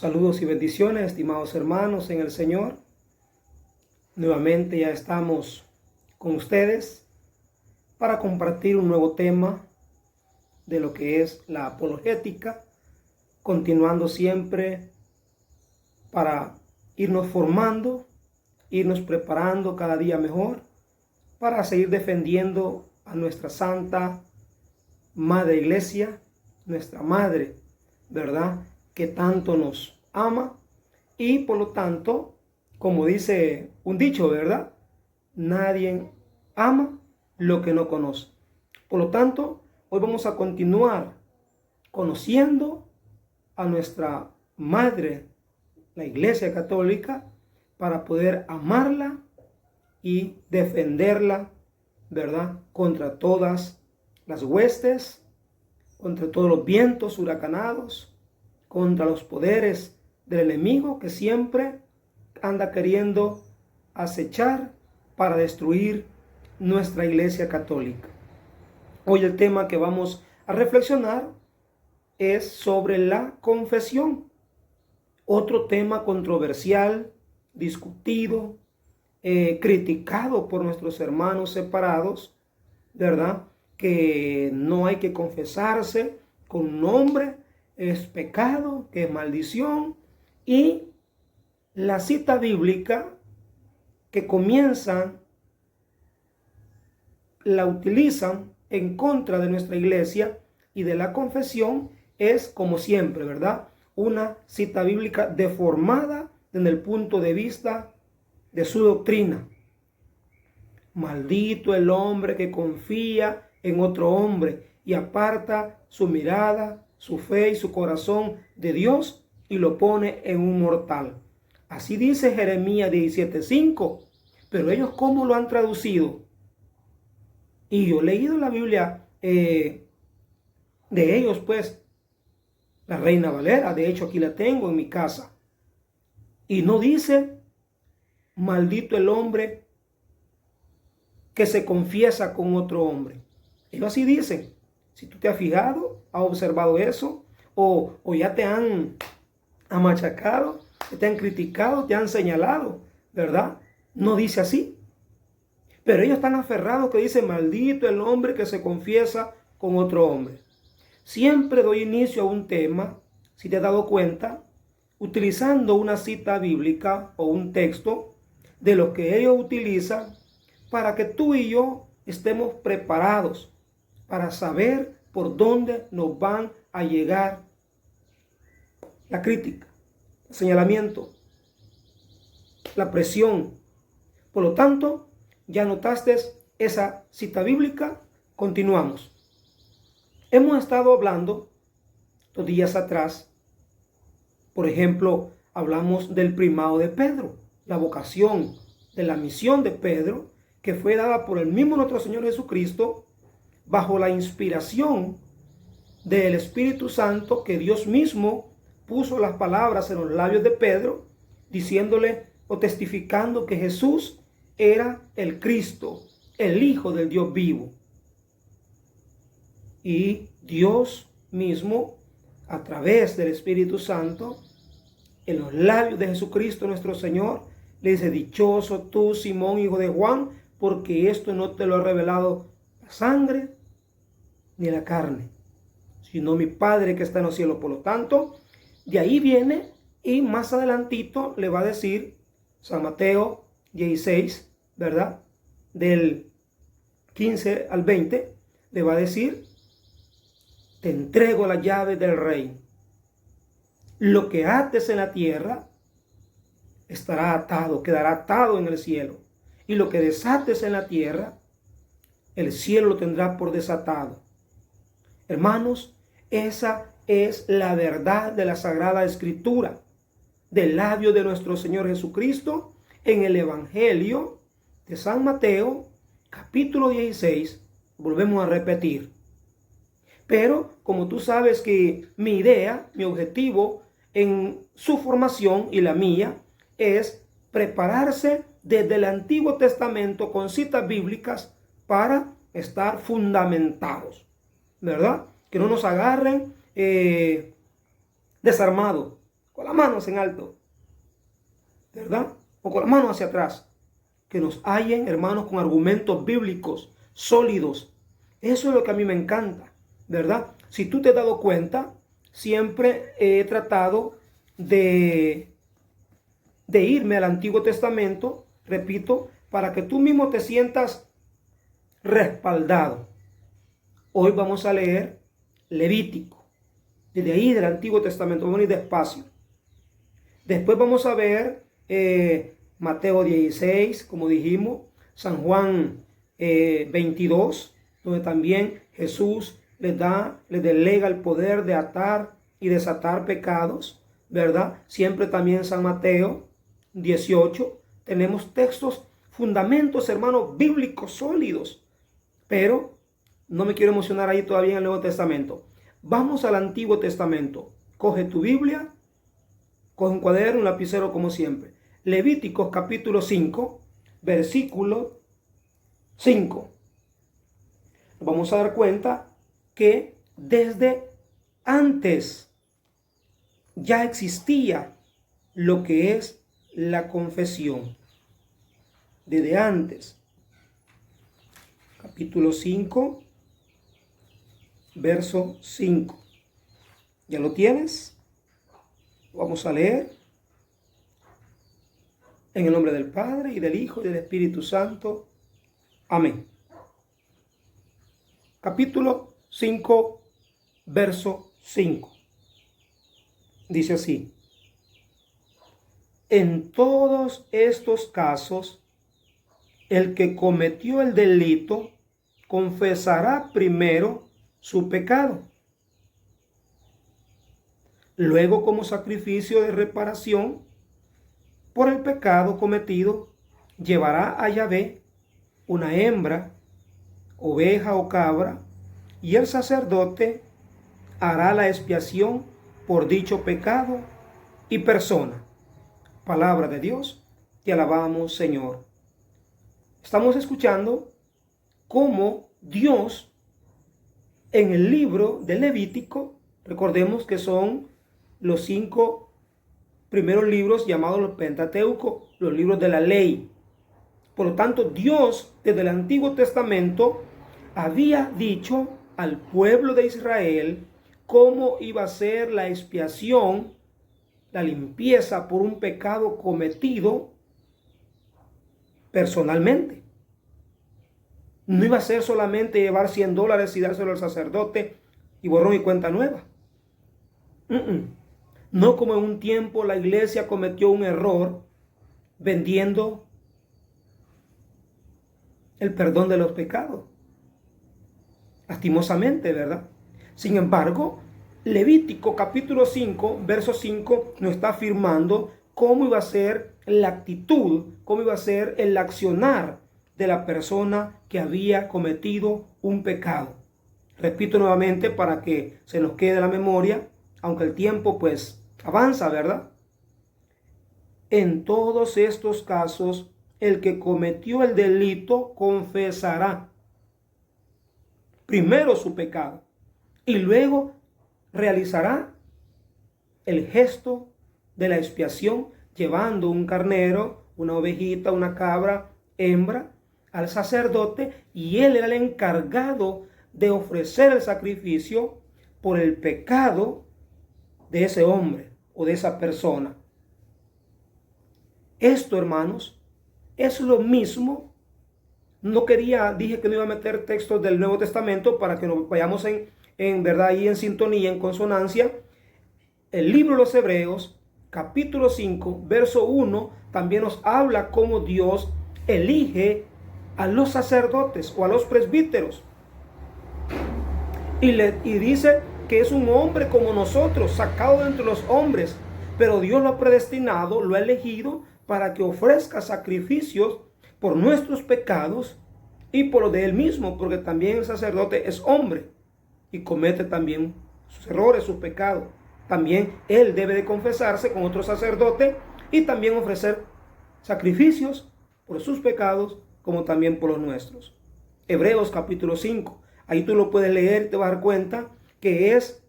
Saludos y bendiciones, estimados hermanos en el Señor. Nuevamente ya estamos con ustedes para compartir un nuevo tema de lo que es la apologética, continuando siempre para irnos formando, irnos preparando cada día mejor para seguir defendiendo a nuestra Santa Madre Iglesia, nuestra Madre, ¿verdad?, que tanto nos ama y por lo tanto, como dice un dicho, ¿verdad?, nadie ama lo que no conoce. Por lo tanto, hoy vamos a continuar conociendo a nuestra Madre, la Iglesia Católica, para poder amarla y defenderla, ¿verdad?, contra todas las huestes, contra todos los vientos huracanados, contra los poderes del enemigo que siempre anda queriendo acechar para destruir nuestra Iglesia Católica. Hoy el tema que vamos a reflexionar es sobre la confesión. Otro tema controversial, discutido, criticado por nuestros hermanos separados, ¿verdad?, que no hay que confesarse con nombre, es pecado, que es maldición, y la cita bíblica que comienzan, la utilizan en contra de nuestra iglesia y de la confesión es, como siempre, ¿verdad?, una cita bíblica deformada desde el punto de vista de su doctrina. Maldito el hombre que confía en otro hombre y aparta su mirada, su fe y su corazón de Dios y lo pone en un mortal. Así dice Jeremías 17:5. Pero ellos, ¿cómo lo han traducido? Y yo he leído la Biblia de ellos, pues, la Reina Valera. De hecho, aquí la tengo en mi casa. Y no dice, maldito el hombre que se confiesa con otro hombre. Ellos así dicen. Si tú te has fijado, has observado eso, o ya te han machacado, te han criticado, te han señalado, ¿verdad? No dice así. Pero ellos están aferrados que dice, maldito el hombre que se confiesa con otro hombre. Siempre doy inicio a un tema, si te has dado cuenta, utilizando una cita bíblica o un texto de lo que ellos utilizan para que tú y yo estemos preparados para saber por dónde nos van a llegar la crítica, el señalamiento, la presión. Por lo tanto, ya notaste esa cita bíblica. Continuamos. Hemos estado hablando 2 días atrás, por ejemplo, hablamos del primado de Pedro, la vocación de la misión de Pedro, que fue dada por el mismo nuestro Señor Jesucristo, bajo la inspiración del Espíritu Santo, que Dios mismo puso las palabras en los labios de Pedro, diciéndole o testificando que Jesús era el Cristo, el Hijo del Dios vivo. Y Dios mismo, a través del Espíritu Santo, en los labios de Jesucristo nuestro Señor, le dice, dichoso tú, Simón, hijo de Juan, porque esto no te lo ha revelado la sangre ni la carne, sino mi Padre que está en los cielos. Por lo tanto, de ahí viene, y más adelantito le va a decir San Mateo 16, ¿verdad?, del 15 al 20, le va a decir, te entrego la llave del reino. Lo que ates en la tierra estará atado, quedará atado en el cielo. Y lo que desates en la tierra, el cielo lo tendrá por desatado. Hermanos, esa es la verdad de la Sagrada Escritura, del labio de nuestro Señor Jesucristo, en el Evangelio de San Mateo, capítulo 16, volvemos a repetir. Pero, como tú sabes que mi idea, mi objetivo en su formación y la mía, es prepararse desde el Antiguo Testamento con citas bíblicas para estar fundamentados, ¿verdad? Que no nos agarren desarmados con las manos en alto, ¿verdad? O con las manos hacia atrás. Que nos hallen, hermanos, con argumentos bíblicos sólidos. Eso es lo que a mí me encanta, ¿verdad? Si tú te has dado cuenta, siempre he tratado de irme al Antiguo Testamento, repito, para que tú mismo te sientas respaldado. Hoy vamos a leer Levítico, desde ahí del Antiguo Testamento, vamos a ir despacio. Después vamos a ver Mateo 16, como dijimos, San Juan 22, donde también Jesús les delega el poder de atar y desatar pecados, ¿verdad? Siempre también San Mateo 18, tenemos textos, fundamentos, hermanos, bíblicos sólidos, pero no me quiero emocionar ahí todavía en el Nuevo Testamento. Vamos al Antiguo Testamento. Coge tu Biblia, coge un cuaderno, un lapicero como siempre. Levíticos capítulo 5, versículo 5. Nos vamos a dar cuenta que desde antes ya existía lo que es la confesión. Desde antes. Capítulo 5, verso 5. ¿Ya lo tienes? Vamos a leer. En el nombre del Padre, y del Hijo, y del Espíritu Santo. Amén. Capítulo 5, verso 5. Dice así: en todos estos casos, el que cometió el delito confesará primero su pecado. Luego, como sacrificio de reparación por el pecado cometido, llevará a Yahvé una hembra, oveja o cabra, y el sacerdote hará la expiación por dicho pecado y persona. Palabra de Dios, te alabamos, Señor. Estamos escuchando cómo Dios en el libro de Levítico, recordemos que son los 5 primeros libros llamados los Pentateuco, los libros de la ley. Por lo tanto, Dios desde el Antiguo Testamento había dicho al pueblo de Israel cómo iba a ser la expiación, la limpieza por un pecado cometido personalmente. No iba a ser solamente llevar $100 y dárselo al sacerdote y borrón y cuenta nueva. No como en un tiempo la iglesia cometió un error vendiendo el perdón de los pecados. Lastimosamente, ¿verdad? Sin embargo, Levítico capítulo 5, verso 5 nos está afirmando cómo iba a ser la actitud, cómo iba a ser el accionar de la persona que había cometido un pecado. Repito nuevamente para que se nos quede la memoria, aunque el tiempo pues avanza, ¿verdad? En todos estos casos, el que cometió el delito confesará primero su pecado y luego realizará el gesto de la expiación llevando un carnero, una ovejita, una cabra, hembra al sacerdote, y él era el encargado de ofrecer el sacrificio por el pecado de ese hombre o de esa persona. Esto, hermanos, es lo mismo. Dije que no iba a meter textos del Nuevo Testamento para que nos vayamos en verdad ahí en sintonía, en consonancia. El libro de los Hebreos, capítulo 5, verso 1, también nos habla cómo Dios elige a los sacerdotes o a los presbíteros. Y dice que es un hombre como nosotros, sacado de entre los hombres, pero Dios lo ha predestinado, lo ha elegido para que ofrezca sacrificios por nuestros pecados y por lo de él mismo, porque también el sacerdote es hombre y comete también sus errores, sus pecados. También él debe de confesarse con otro sacerdote y también ofrecer sacrificios por sus pecados como también por los nuestros. Hebreos capítulo 5, ahí tú lo puedes leer y te vas a dar cuenta que es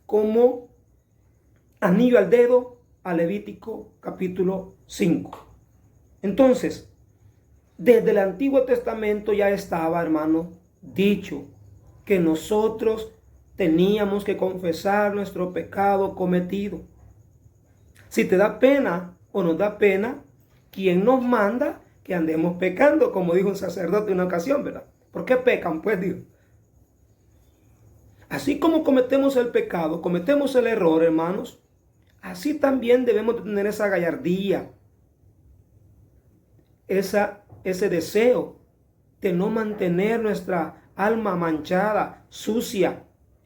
como anillo al dedo a Levítico capítulo 5. Entonces, desde el Antiguo Testamento ya estaba, hermano, dicho que nosotros teníamos que confesar nuestro pecado cometido. Si te da pena o nos da pena, ¿quién nos manda que andemos pecando? Como dijo un sacerdote en una ocasión, ¿verdad? ¿Por qué pecan? Pues Dios. Así como cometemos el pecado, cometemos el error, hermanos, así también debemos tener esa gallardía, ese deseo de no mantener nuestra alma manchada, sucia,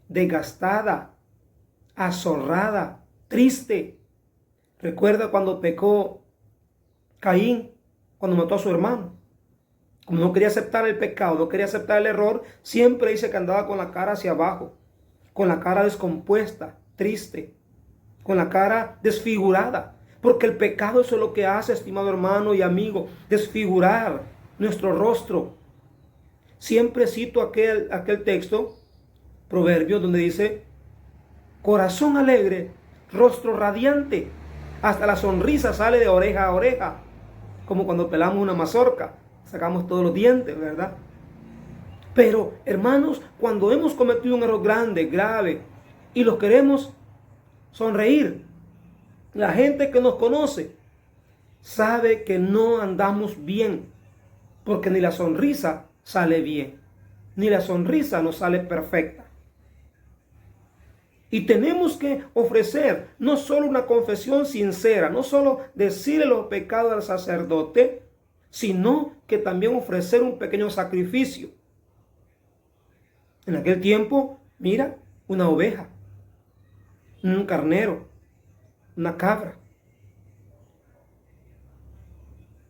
desgastada, azorrada, triste. Recuerda cuando pecó Caín, cuando mató a su hermano. Como no quería aceptar el pecado, no quería aceptar el error, siempre dice que andaba con la cara hacia abajo, con la cara descompuesta, triste, con la cara desfigurada. Porque el pecado eso es lo que hace, estimado hermano y amigo, desfigurar nuestro rostro. Siempre cito aquel texto, Proverbios, donde dice, corazón alegre, rostro radiante, hasta la sonrisa sale de oreja a oreja, como cuando pelamos una mazorca, sacamos todos los dientes, ¿verdad? Pero, hermanos, cuando hemos cometido un error grande, grave, y los queremos sonreír, la gente que nos conoce sabe que no andamos bien, porque ni la sonrisa sale bien, ni la sonrisa nos sale perfecta. Y tenemos que ofrecer no solo una confesión sincera, no solo decirle los pecados al sacerdote, sino que también ofrecer un pequeño sacrificio. En aquel tiempo, mira, una oveja, un carnero, una cabra.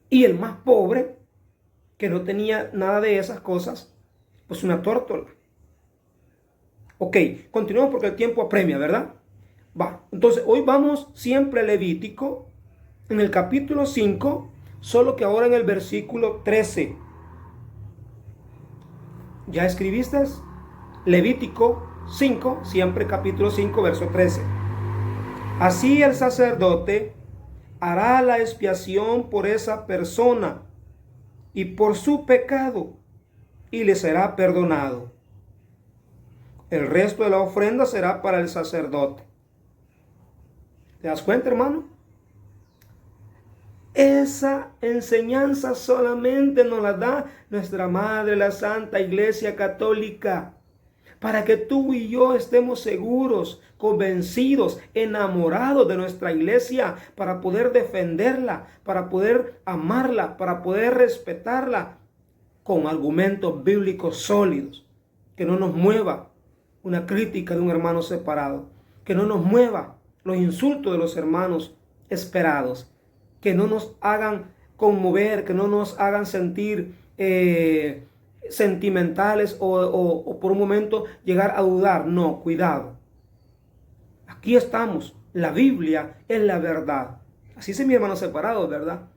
Y el más pobre, que no tenía nada de esas cosas, pues una tórtola. Ok, continuamos porque el tiempo apremia, ¿verdad? Va, entonces hoy vamos siempre a Levítico, en el capítulo 5, solo que ahora en el versículo 13. ¿Ya escribiste? Levítico 5, siempre capítulo 5, verso 13. Así el sacerdote hará la expiación por esa persona y por su pecado, y le será perdonado. El resto de la ofrenda será para el sacerdote. ¿Te das cuenta, hermano? Esa enseñanza solamente nos la da nuestra Madre, la Santa Iglesia Católica, para que tú y yo estemos seguros, convencidos, enamorados de nuestra iglesia, para poder defenderla, para poder amarla, para poder respetarla, con argumentos bíblicos sólidos, que no nos mueva una crítica de un hermano separado, que no nos mueva los insultos de los hermanos esperados, que no nos hagan conmover, que no nos hagan sentir sentimentales o por un momento llegar a dudar. No, cuidado. Aquí estamos. La Biblia es la verdad. Así dice mi hermano separado, ¿verdad?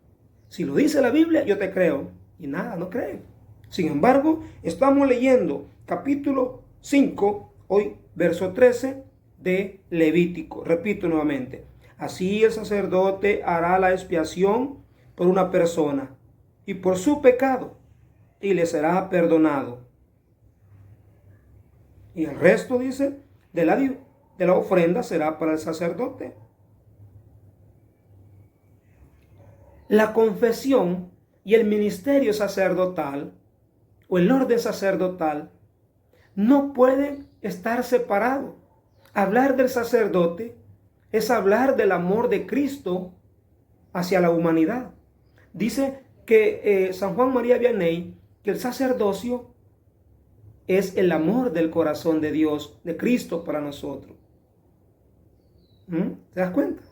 Si lo dice la Biblia, yo te creo. Y nada, no creen. Sin embargo, estamos leyendo capítulo 5, hoy verso 13 de Levítico. Repito nuevamente. Así el sacerdote hará la expiación por una persona y por su pecado, y le será perdonado. Y el resto, dice, de la ofrenda será para el sacerdote. La confesión y el ministerio sacerdotal o el orden sacerdotal no pueden estar separados. Hablar del sacerdote es hablar del amor de Cristo hacia la humanidad. Dice que San Juan María Vianney, que el sacerdocio es el amor del corazón de Dios, de Cristo para nosotros. ¿Te das cuenta?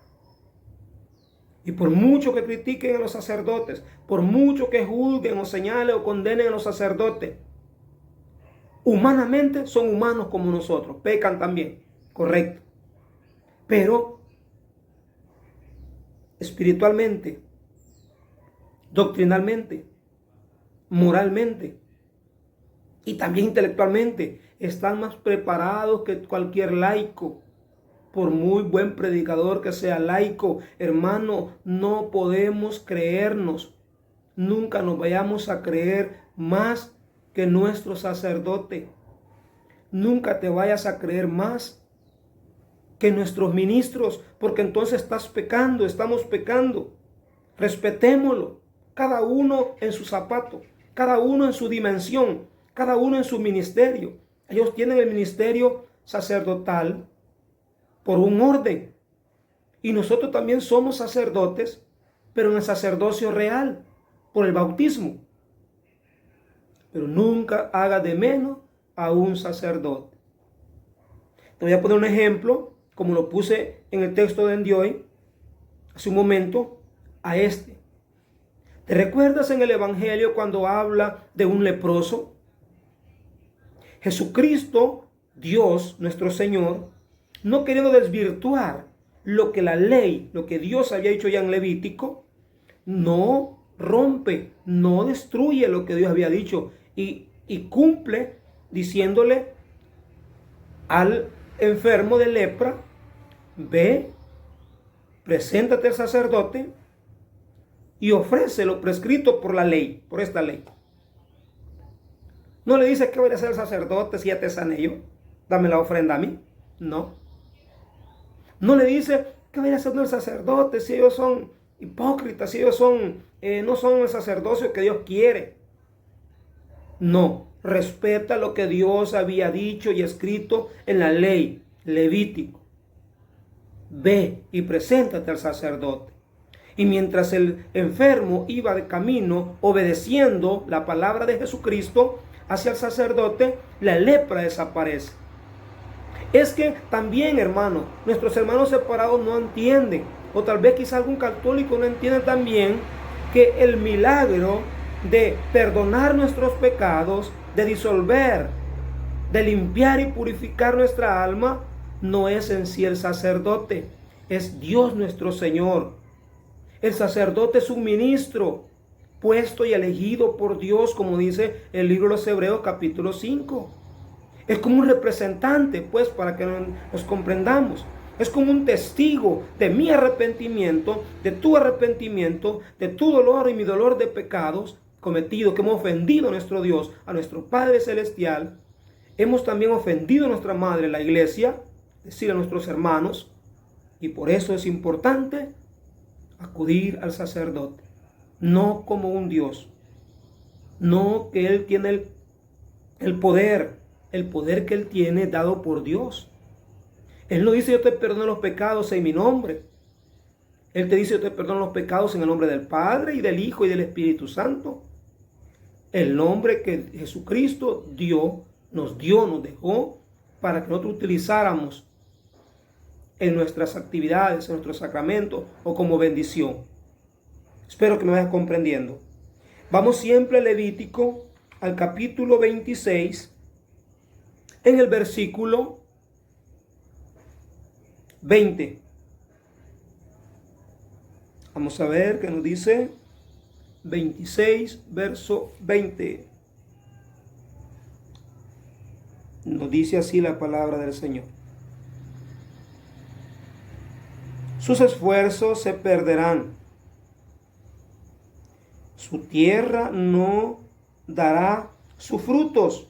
Y por mucho que critiquen a los sacerdotes, por mucho que juzguen o señalen o condenen a los sacerdotes, humanamente son humanos como nosotros, pecan también, correcto. Pero espiritualmente, doctrinalmente, moralmente y también intelectualmente están más preparados que cualquier laico. por muy buen predicador que sea laico, hermano, no podemos creernos. Nunca nos vayamos a creer más que nuestro sacerdote. Nunca te vayas a creer más que nuestros ministros, porque entonces estás pecando, estamos pecando. Respetémoslo, cada uno en su zapato, cada uno en su dimensión, cada uno en su ministerio. Ellos tienen el ministerio sacerdotal por un orden. Y nosotros también somos sacerdotes, pero en el sacerdocio real, por el bautismo. Pero nunca haga de menos a un sacerdote. Te voy a poner un ejemplo, como lo puse en el texto de hoy, hace un momento, a este. ¿Te recuerdas en el Evangelio cuando habla de un leproso? Jesucristo, Dios, nuestro Señor, no queriendo desvirtuar lo que la ley, lo que Dios había hecho ya en Levítico, no rompe, no destruye lo que Dios había dicho y cumple diciéndole al enfermo de lepra: ve, preséntate al sacerdote y ofrece lo prescrito por la ley, por esta ley. No le dice: ¿qué voy a hacer el sacerdote si ya te sané yo? Dame la ofrenda a mí. No. No le dice: ¿qué voy a hacer el sacerdote si ellos son hipócritas, si ellos no son el sacerdocio que Dios quiere? No. Respeta lo que Dios había dicho y escrito en la ley, Levítico. Ve y preséntate al sacerdote. Y mientras el enfermo iba de camino obedeciendo la palabra de Jesucristo hacia el sacerdote, la lepra desaparece. Es que también, hermano, nuestros hermanos separados no entienden, o tal vez quizá algún católico no entiende también, que el milagro de perdonar nuestros pecados, de disolver, de limpiar y purificar nuestra alma, no es en sí el sacerdote, es Dios nuestro Señor. El sacerdote es un ministro puesto y elegido por Dios, como dice el libro de los Hebreos capítulo 5. Es como un representante, pues, para que nos comprendamos. Es como un testigo de mi arrepentimiento, de tu arrepentimiento, de tu dolor y mi dolor de pecados cometidos, que hemos ofendido a nuestro Dios, a nuestro Padre Celestial. Hemos también ofendido a nuestra Madre, la Iglesia, es decir, a nuestros hermanos. Y por eso es importante acudir al sacerdote, no como un Dios, no que Él tiene el poder que Él tiene dado por Dios. Él no dice: yo te perdono los pecados en mi nombre. Él te dice: yo te perdono los pecados en el nombre del Padre y del Hijo y del Espíritu Santo. El nombre que Jesucristo nos dejó para que nosotros utilizáramos en nuestras actividades, en nuestros sacramentos o como bendición. Espero que me vayas comprendiendo. Vamos siempre a Levítico, al capítulo 26, en el versículo 20. Vamos a ver qué nos dice 26, verso 20. Nos dice así la palabra del Señor: sus esfuerzos se perderán, su tierra no dará sus frutos,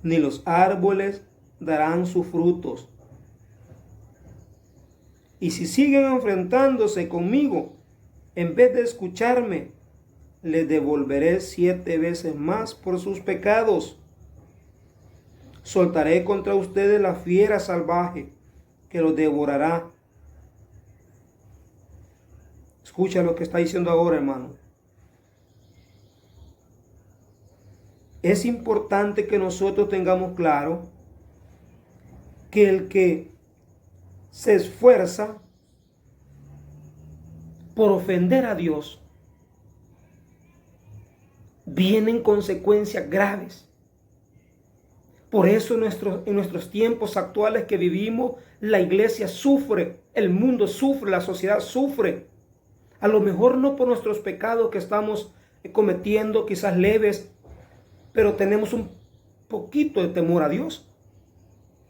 ni los árboles darán sus frutos. Y si siguen enfrentándose conmigo, en vez de escucharme, les devolveré 7 veces más por sus pecados. Soltaré contra ustedes la fiera salvaje que los devorará. Escucha lo que está diciendo ahora, hermano. Es importante que nosotros tengamos claro que el que se esfuerza por ofender a Dios, vienen consecuencias graves. Por eso en nuestros tiempos actuales que vivimos, la iglesia sufre, el mundo sufre, la sociedad sufre. A lo mejor no por nuestros pecados que estamos cometiendo, quizás leves, pero tenemos un poquito de temor a Dios.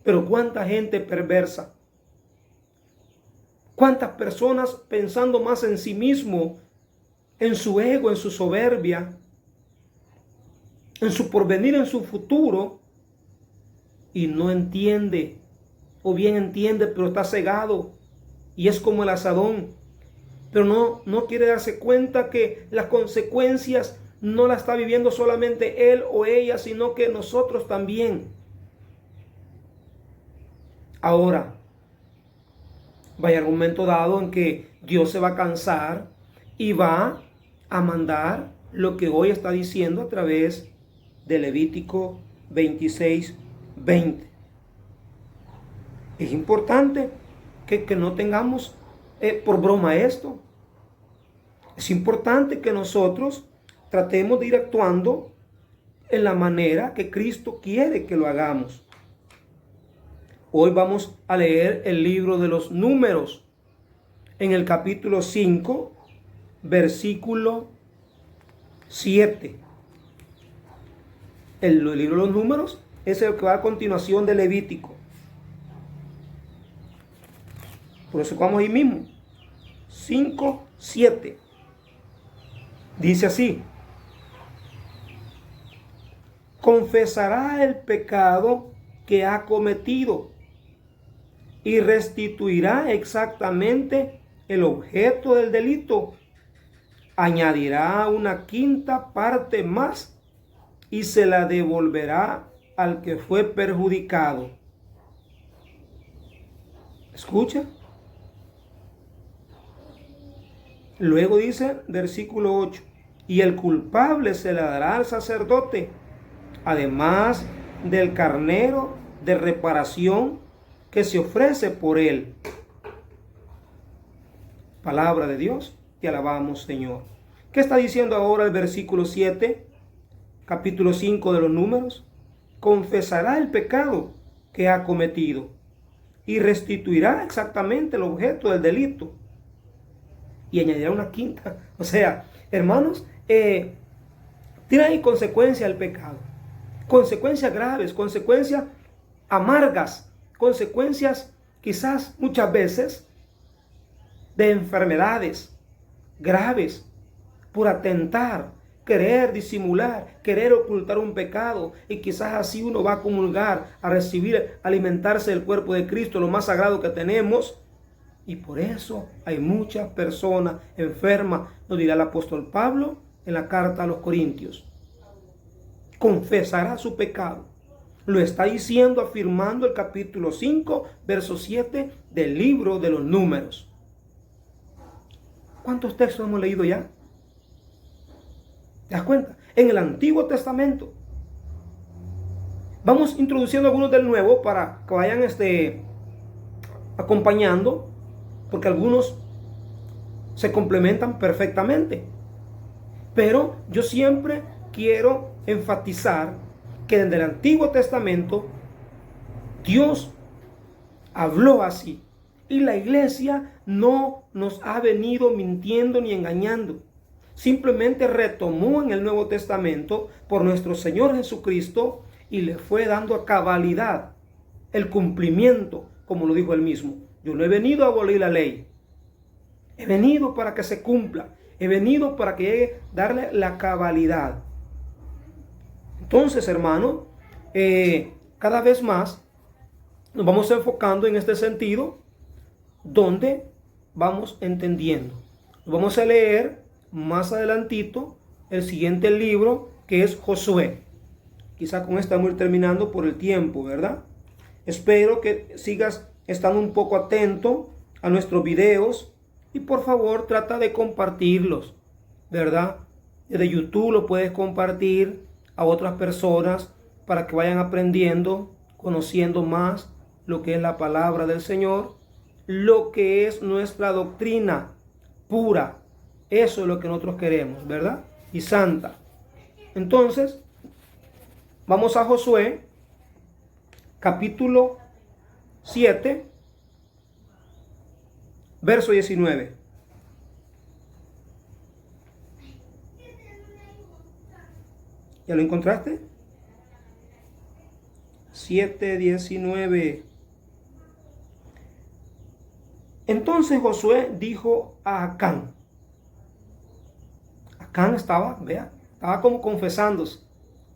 Pero cuánta gente perversa, ¿Cuántas personas pensando más en sí mismo, en su ego, en su soberbia, en su porvenir, en su futuro, y no entiende, o bien entiende, pero está cegado, y es como el asadón, pero no quiere darse cuenta que las consecuencias no las está viviendo solamente él o ella, sino que nosotros también. Ahora, vaya argumento dado en que Dios se va a cansar y va a mandar lo que hoy está diciendo a través de Levítico 26:20. Es importante que no tengamos por broma esto. Es importante que nosotros tratemos de ir actuando en la manera que Cristo quiere que lo hagamos. Hoy vamos a leer el libro de los Números en el capítulo 5, versículo 7. El libro de los Números es el que va a continuación de Levítico. Por eso vamos ahí mismo. 5, 7. Dice así: confesará el pecado que ha cometido y restituirá exactamente el objeto del delito. Añadirá una quinta parte más y se la devolverá al que fue perjudicado. ¿Escucha? Luego dice, versículo 8, y el culpable se la dará al sacerdote, además del carnero de reparación que se ofrece por él. Palabra de Dios, te alabamos, Señor. ¿Qué está diciendo ahora el versículo 7, capítulo 5 de los Números? Confesará el pecado que ha cometido y restituirá exactamente el objeto del delito. Y añadirá una quinta. O sea, hermanos, tiene ahí consecuencias el pecado. Consecuencias graves, consecuencias amargas, consecuencias quizás muchas veces de enfermedades graves por atentar, querer disimular, querer ocultar un pecado, y quizás así uno va a comulgar, a recibir, alimentarse del cuerpo de Cristo, lo más sagrado que tenemos. Y por eso hay muchas personas enfermas, nos dirá el apóstol Pablo en la carta a los Corintios. Confesará su pecado. Lo está diciendo, afirmando el capítulo 5, verso 7 del libro de los Números. ¿Cuántos textos hemos leído ya? ¿Te das cuenta? En el Antiguo Testamento. Vamos introduciendo algunos del Nuevo para que vayan acompañando, porque algunos se complementan perfectamente. Pero yo siempre quiero enfatizar que desde el Antiguo Testamento Dios habló así. Y la iglesia no nos ha venido mintiendo ni engañando. Simplemente retomó en el Nuevo Testamento por nuestro Señor Jesucristo y le fue dando a cabalidad el cumplimiento, como lo dijo él mismo. Yo no he venido a abolir la ley. He venido para que se cumpla. He venido para que llegue a darle la cabalidad. Entonces, hermano, cada vez más nos vamos enfocando en este sentido, donde vamos entendiendo. Vamos a leer más adelantito el siguiente libro, que es Josué. Quizá con esta vamos a ir terminando por el tiempo, ¿verdad? Espero que sigas estando un poco atento a nuestros videos y por favor trata de compartirlos, ¿verdad? Desde YouTube lo puedes compartir a otras personas para que vayan aprendiendo, conociendo más lo que es la palabra del Señor, lo que es nuestra doctrina pura. Eso es lo que nosotros queremos, ¿verdad? Y santa. Entonces, vamos a Josué, capítulo 7, verso 19. ¿Ya lo encontraste? 7:19. Entonces Josué dijo a Acán. Acán estaba como confesándose.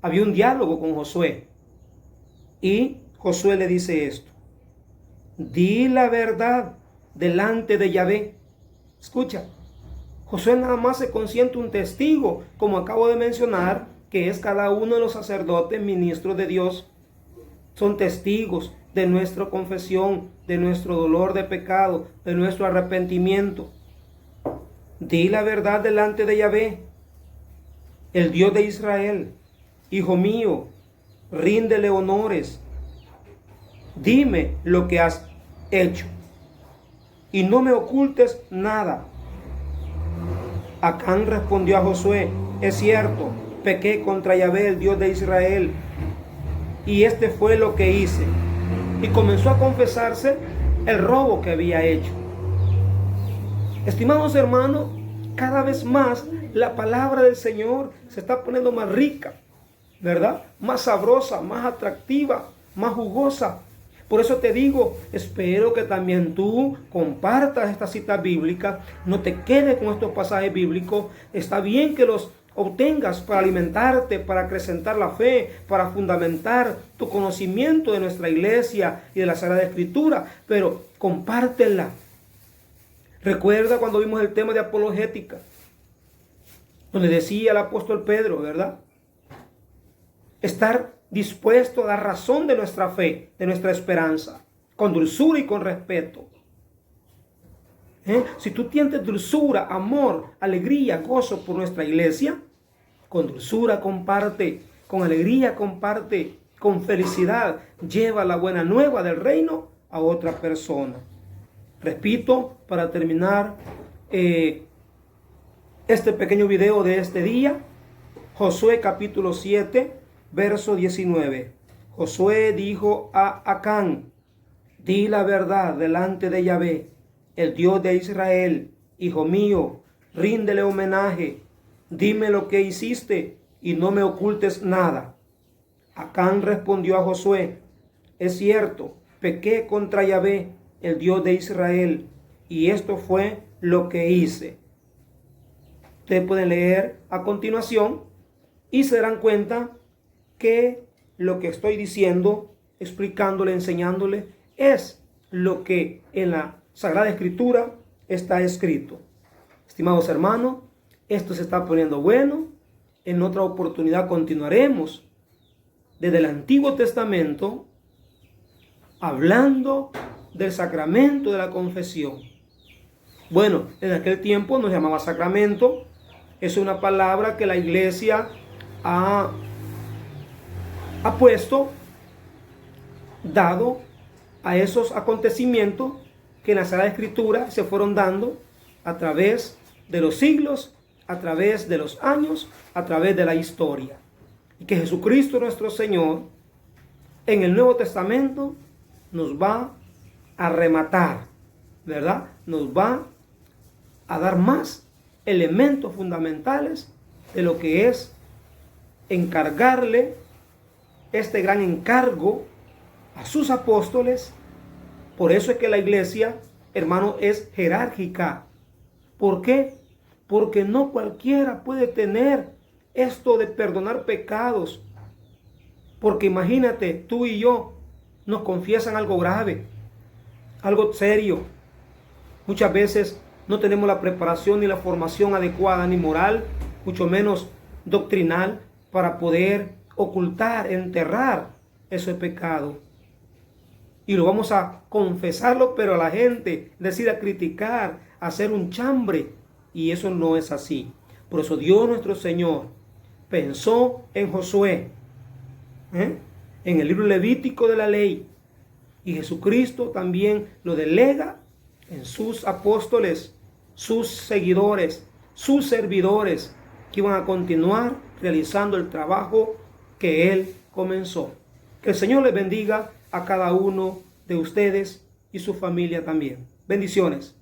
Había un diálogo con Josué. Y Josué le dice esto: di la verdad delante de Yahvé. Escucha, Josué nada más se consiente un testigo, como acabo de mencionar, que es cada uno de los sacerdotes, ministros de Dios. Son testigos de nuestra confesión, de nuestro dolor de pecado, de nuestro arrepentimiento. Di la verdad delante de Yahvé, el Dios de Israel. Hijo mío, ríndele honores. Dime lo que has hecho y no me ocultes nada. Acán respondió a Josué: es cierto, pequé contra Yahvé, el Dios de Israel, y este fue lo que hice. Y comenzó a confesarse el robo que había hecho. Estimados hermanos, cada vez más la palabra del Señor se está poniendo más rica, ¿verdad? Más sabrosa, más atractiva, más jugosa. Por eso te digo, espero que también tú compartas estas citas bíblicas, no te quedes con estos pasajes bíblicos. Está bien que los obtengas para alimentarte, para acrecentar la fe, para fundamentar tu conocimiento de nuestra iglesia y de la Sagrada Escritura, pero compártela. Recuerda cuando vimos el tema de apologética, donde decía el apóstol Pedro, ¿verdad? Estar dispuesto a dar razón de nuestra fe, de nuestra esperanza, con dulzura y con respeto. Si tú tienes dulzura, amor, alegría, gozo por nuestra iglesia, con dulzura comparte, con alegría comparte, con felicidad lleva la buena nueva del reino a otra persona. Repito, para terminar este pequeño video de este día, Josué capítulo 7, verso 19. Josué dijo a Acán: di la verdad delante de Yahvé, el Dios de Israel. Hijo mío, ríndele homenaje. Dime lo que hiciste y no me ocultes nada. Acán respondió a Josué: es cierto, pequé contra Yahvé, el Dios de Israel, y esto fue lo que hice. Ustedes pueden leer a continuación y se darán cuenta que lo que estoy diciendo, explicándole, enseñándole, es lo que en la Sagrada Escritura está escrito. Estimados hermanos, esto se está poniendo bueno. En otra oportunidad continuaremos desde el Antiguo Testamento hablando del sacramento de la confesión. Bueno, en aquel tiempo no se llamaba sacramento. Es una palabra que la iglesia ha dado a esos acontecimientos que en la Sagrada Escritura se fueron dando a través de los siglos, a través de los años, a través de la historia. Y que Jesucristo nuestro Señor en el Nuevo Testamento nos va a rematar, ¿verdad? Nos va a dar más elementos fundamentales de lo que es encargarle este gran encargo a sus apóstoles. Por eso es que la iglesia, hermano, es jerárquica. ¿Por qué? Porque no cualquiera puede tener esto de perdonar pecados. Porque imagínate, tú y yo nos confiesan algo grave, algo serio. Muchas veces no tenemos la preparación ni la formación adecuada, ni moral, mucho menos doctrinal, para poder ocultar, enterrar ese pecado. Y lo vamos a confesarlo, pero a la gente, decir, a criticar, a hacer un chambre. Y eso no es así. Por eso Dios nuestro Señor pensó en Josué, en el libro levítico de la ley. Y Jesucristo también lo delega en sus apóstoles, sus seguidores, sus servidores, que iban a continuar realizando el trabajo que Él comenzó. Que el Señor les bendiga a cada uno de ustedes y su familia también. Bendiciones.